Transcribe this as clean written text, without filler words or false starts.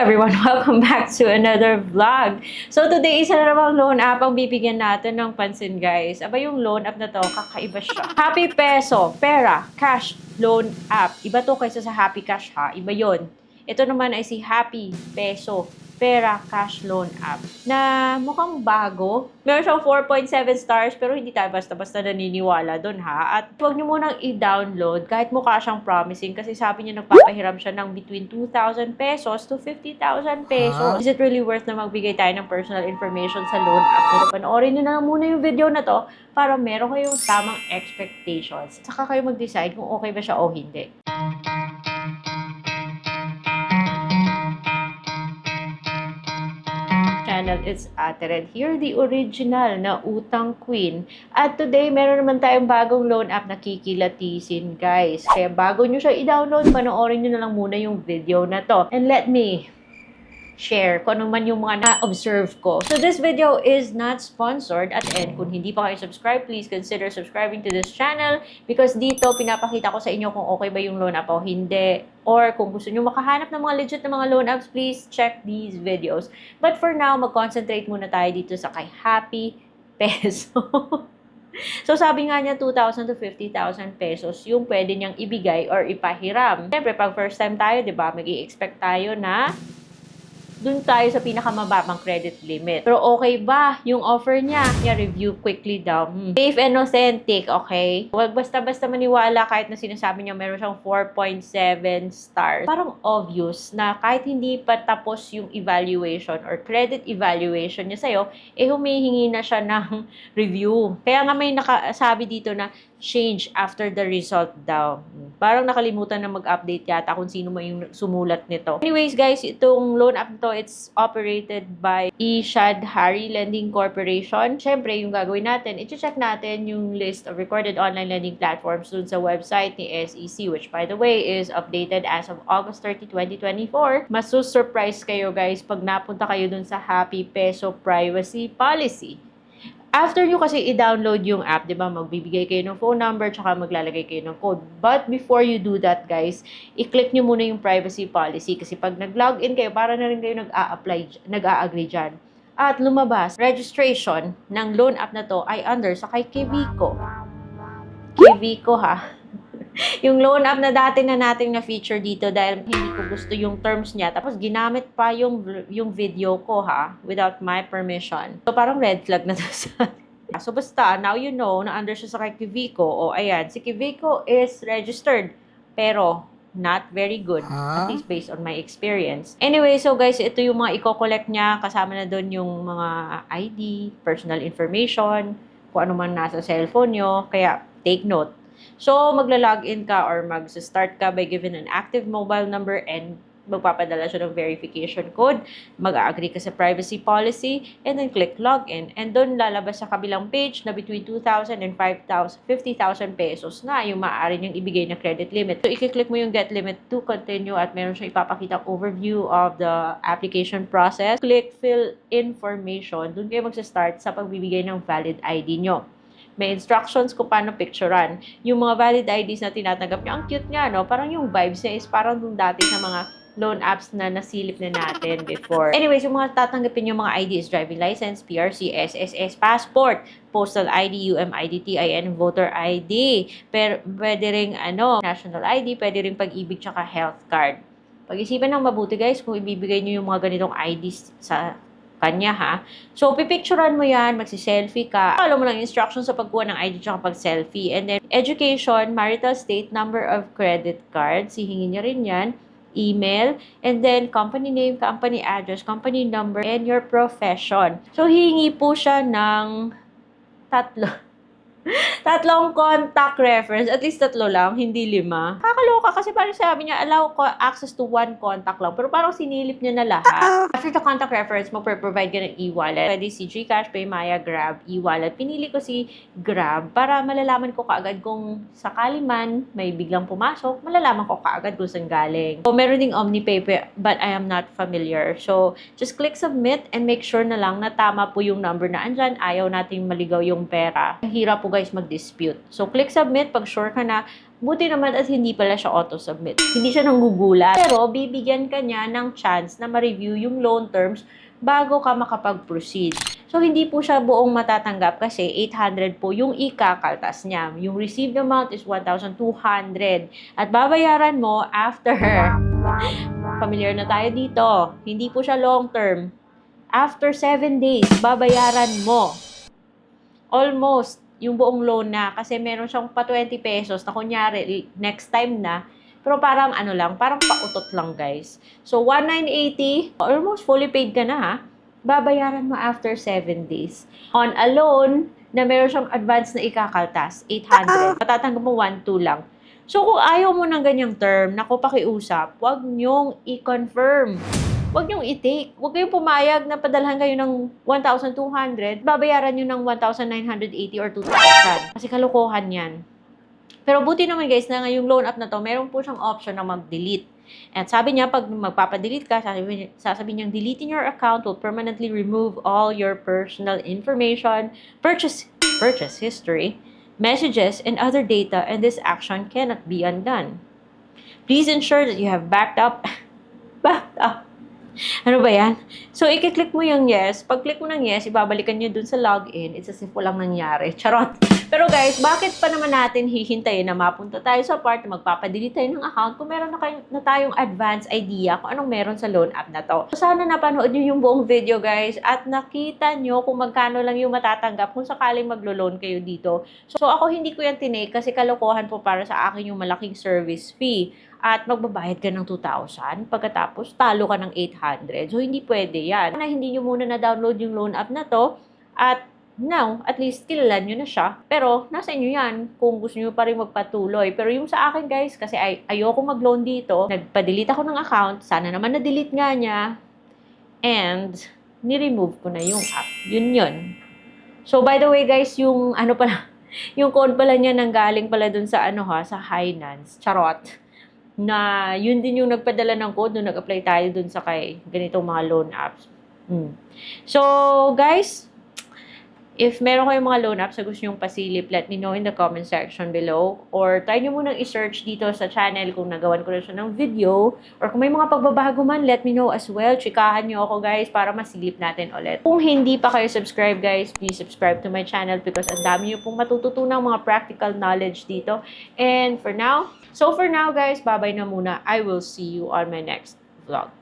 everyone! Welcome back to another vlog. So today, isa na namang loan app ang bibigyan natin ng pansin, guys. Aba, yung loan app na to, kakaiba siya. Happy Peso, Pera, Cash Loan App. Iba to kaysa sa Happy Cash, ha? Iba yon. Ito naman ay si Happy Peso, Pera Cash Loan App na mukhang bago. Meron siyang 4.7 stars pero hindi tayo basta-basta naniniwala doon, ha. At huwag niyo munang i-download kahit mukha siyang promising kasi sabi niya nagpapahiram siya ng between 2,000 pesos to 50,000 pesos. Is it really worth na magbigay tayo ng personal information sa loan app? Pero panoorin niyo na lang muna yung video na to para meron kayong tamang expectations. Saka kayo mag-decide kung okay ba siya o hindi. Channel, it's Ate Red here, the original na Utang Queen. At today, meron naman tayong bagong loan app na kikilatisin, guys. Kaya bago nyo siya i-download, panoorin nyo na lang muna yung video na to. And let me share kung ano man yung mga na-observe ko. So this video is not sponsored at end. Kung hindi pa kayo subscribe, please consider subscribing to this channel because dito pinapakita ko sa inyo kung okay ba yung loan app o hindi. Or kung gusto nyo makahanap ng mga legit na mga loan apps, please check these videos. But for now, mag-concentrate muna tayo dito sa kay Happy Peso. So, sabi nga niya, 2,000 to 50,000 pesos yung pwede niyang ibigay or ipahiram. Siyempre, pag first time tayo, di ba, mag-i-expect tayo na dun tayo sa pinakamababang credit limit. Pero okay ba yung offer niya? Review quickly daw. Safe and authentic, okay? Huwag basta-basta maniwala kahit na sinasabi niya meron siyang 4.7 stars. Parang obvious na kahit hindi pa tapos yung evaluation or credit evaluation niya sa'yo, humihingi na siya ng review. Kaya nga may nakasabi dito na change after the result daw. Parang nakalimutan na mag-update yata kung sino mo yung sumulat nito. Anyways, guys, itong loan app to, it's operated by Ishad Hari Lending Corporation. Siyempre, yung gagawin natin, i-check natin yung list of recorded online lending platforms dun sa website ni SEC, which by the way, is updated as of August 30, 2024. Masus-surprise kayo, guys, pag napunta kayo dun sa Happy Peso Privacy Policy. After nyo kasi i-download yung app, di ba, magbibigay kayo ng phone number tsaka maglalagay kayo ng code. But before you do that, guys, i-click nyo muna yung privacy policy kasi pag nag-login kayo, para na rin kayo nag-a-agree dyan. At lumabas, registration ng loan app na to ay under sa kay Kivico. Kivico, ha? Yung loan app na dati na nating na-feature dito dahil hindi ko gusto yung terms niya. Tapos ginamit pa yung video ko, ha, without my permission. So parang red flag na to sa so basta, now you know na under siya sa kay Kivico. O ayan, si Kivico is registered pero not very good, at least based on my experience. Anyway, so guys, ito yung mga i-collect niya. Kasama na doon yung mga ID, personal information, kung ano man nasa cellphone nyo. Kaya take note. So, magla-login ka or mag-start ka by giving an active mobile number and magpapadala siya ng verification code. Mag-agree ka sa privacy policy and then click login. And doon lalabas sa kabilang page na between 2,000 and 50,000 pesos na yung maaari niyang ibigay na credit limit. So, i-click mo yung get limit to continue at meron siyang ipapakita overview of the application process. Click fill information. Doon kayo mag-start sa pagbibigay ng valid ID nyo. May instructions kung paano picturean. Yung mga valid IDs na tinatanggap niya, ang cute nga, no? Parang yung vibes niya is parang nung dati sa mga loan apps na nasilip na natin before. Anyways, yung mga tatanggapin yung mga IDs, driving license, PRC, SSS, passport, postal ID, UMID, TIN, voter ID. Pero pwede ring national ID, pwede ring pag-ibig tsaka health card. Pag-isipan ng mabuti, guys, kung ibibigay niyo yung mga ganitong IDs sa kanya, ha. So, pipicturean mo yan, magsi-selfie ka. Follow mo lang instructions sa pagkuha ng ID tsaka pag-selfie. And then, education, marital state, number of credit card. Hihingin niya rin yan. Email, and then company name, company address, company number, and your profession. So, hihingi po siya ng tatlong contact reference, at least tatlo lang, hindi 5. Kakaloka kasi parang sabi niya, allow ko access to 1 contact lang. Pero parang sinilip niya na lahat. After the contact reference, mag-provide ka ng e-wallet. Pwede si GCash, PayMaya, Grab, e-wallet. Pinili ko si Grab para malalaman ko kaagad kung sakali man may biglang pumasok, malalaman ko kaagad kung saan galing. So, meron ding OmniPay, but I am not familiar. So, just click submit and make sure na lang na tama po yung number na andyan. Ayaw nating maligaw yung pera. Hirap po guys mag-dispute. So, click submit pag sure ka na. Buti naman at hindi pala siya auto-submit. Hindi siya nanggugulat. Pero, bibigyan ka niya ng chance na ma-review yung loan terms bago ka makapag-proceed. So, hindi po siya buong matatanggap kasi 800 po yung ikakaltas niya. Yung received amount is 1,200. At babayaran mo after. Familiar na tayo dito. Hindi po siya long term. After 7 days, babayaran mo. Almost yung buong loan na kasi meron siyang pa 20 pesos na kunyari next time na pero parang ano lang, parang pautot lang guys. So 1,980, almost fully paid ka na ha. Babayaran mo after 7 days. On a loan na meron siyang advance na ikakaltas, 800. Matatanggap mo 1,200 lang. So kung ayaw mo ng ganyang term, naku pakiusap, huwag niyong i-confirm. Huwag niyong i-take. Huwag kayong pumayag na padalhan kayo ng 1,200, babayaran niyo ng 1,980 or 2,000. Kasi kalokohan yan. Pero buti naman guys na ngayong loan app na to, meron po siyang option na mag-delete. At sabi niya, pag magpapadelete ka, sasabihin niyang deleting your account will permanently remove all your personal information, purchase history, messages, and other data, and this action cannot be undone. Please ensure that you have backed up. Ano ba yan? So, i-click mo yung yes. Pag click mo ng yes, ibabalikan nyo dun sa login. It's as if walang nangyari. Charot. Pero guys, bakit pa naman natin hihintayin na mapunta tayo sa part na magpapadelete tayo ng account kung meron na tayong advance idea kung anong meron sa loan app na to. So, sana napanood nyo yung buong video guys at nakita nyo kung magkano lang yung matatanggap kung sakaling maglo-loan kayo dito. So, ako hindi ko yan tinake kasi kalokohan po para sa akin yung malaking service fee. At magbabayad ka ng 2,000, pagkatapos talo ka ng 800. So, hindi pwede yan. Na hindi nyo muna na-download yung loan app na to, at now, at least kilala nyo na siya. Pero, nasa inyo yan kung gusto nyo pa rin magpatuloy. Pero yung sa akin guys, kasi ayoko mag-loan dito, nagpa-delete ako ng account, sana naman na-delete nga niya, and ni-remove ko na yung app. Yun. So, by the way guys, yung ano pala, yung code pala niya nanggaling pala dun sa sa Binance. Charot. Na yun din yung nagpadala ng code nung nag-apply tayo dun sa kay ganitong mga loan apps. So, guys, if meron kayong mga loan apps na gusto nyong pasilip, let me know in the comment section below. Or try nyo munang i-search dito sa channel kung nagawan ko na siya ng video. Or kung may mga pagbabago man, let me know as well. Chikahan nyo ako, guys, para masilip natin ulit. Kung hindi pa kayo subscribe, guys, please subscribe to my channel because ang dami nyo pong matututunang mga practical knowledge dito. And for now, guys, bye-bye na muna. I will see you on my next vlog.